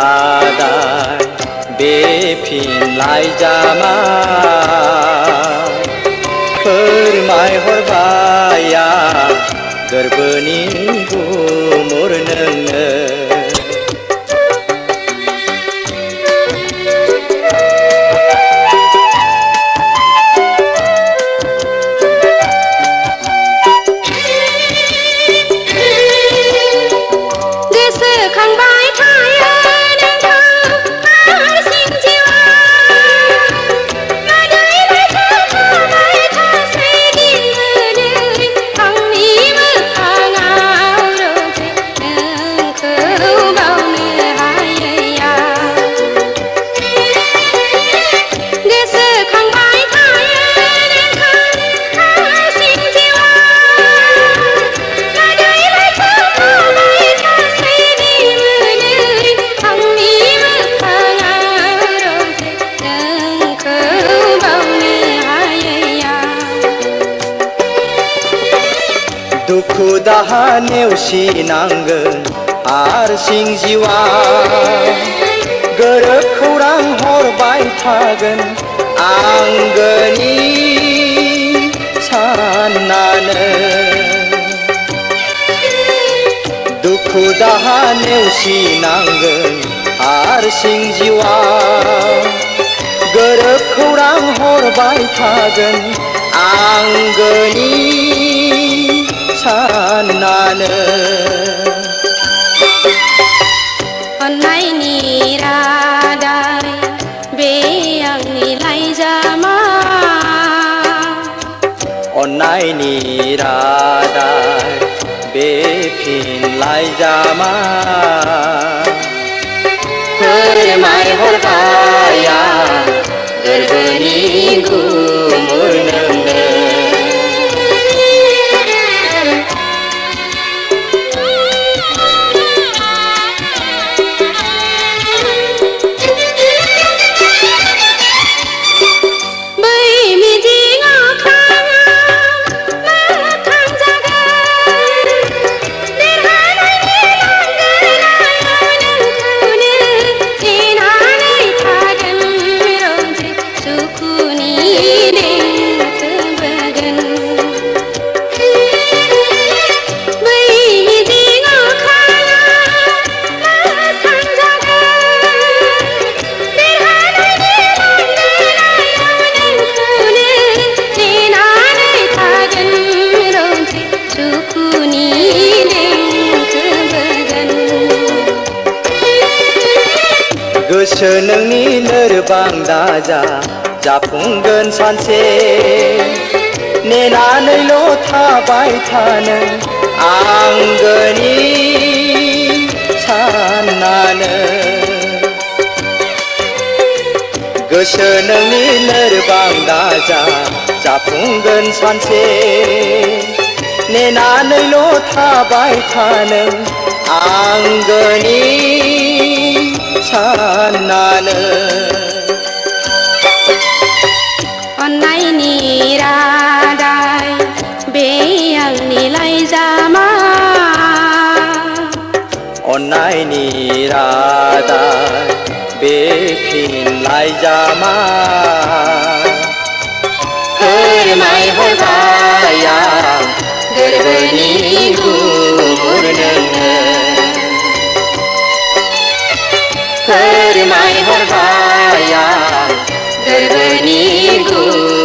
रादाय बे फिन लाइजामा फोरमायहरबाय आं गोरबोनि गुमुर नोंनो दुखु दाहा नेवसिनांगोन हारसिं जिउआ गोरोब खौरां हरबाय थागोन आंगोनि साननानै दुखु दाहा नेवसिनांगोन हारसिं जिउआ गोरोब खौरां हरबाय थागोन आंगोनि साननानै अन्नायनि रादाय बे आंनि लाइजामा अन्नायनि रादाय बे फिन लाइजामा फोरमायहरबाय आं गोरबोनि गुमुर नोंनो गोसो नोंनि लोरबां दाजा जाफुंगोन सानसे नेनानैल' थाबाय थानो आंगोनि साननानै गोसो नोंनि लोरबां दाजा जाफुंगोन सानसे नेनानैल' थाबाय थानो आंगोनि साननानै अन्नायनि रादाय बे आंनि लाइजामा अन्नायनि रादाय बे फिन लाइजामा फोरमायहरबाय आं गोरबोनि गुमुर नोंनो फोरमायहरबाय आं गोरबोनि गुमुर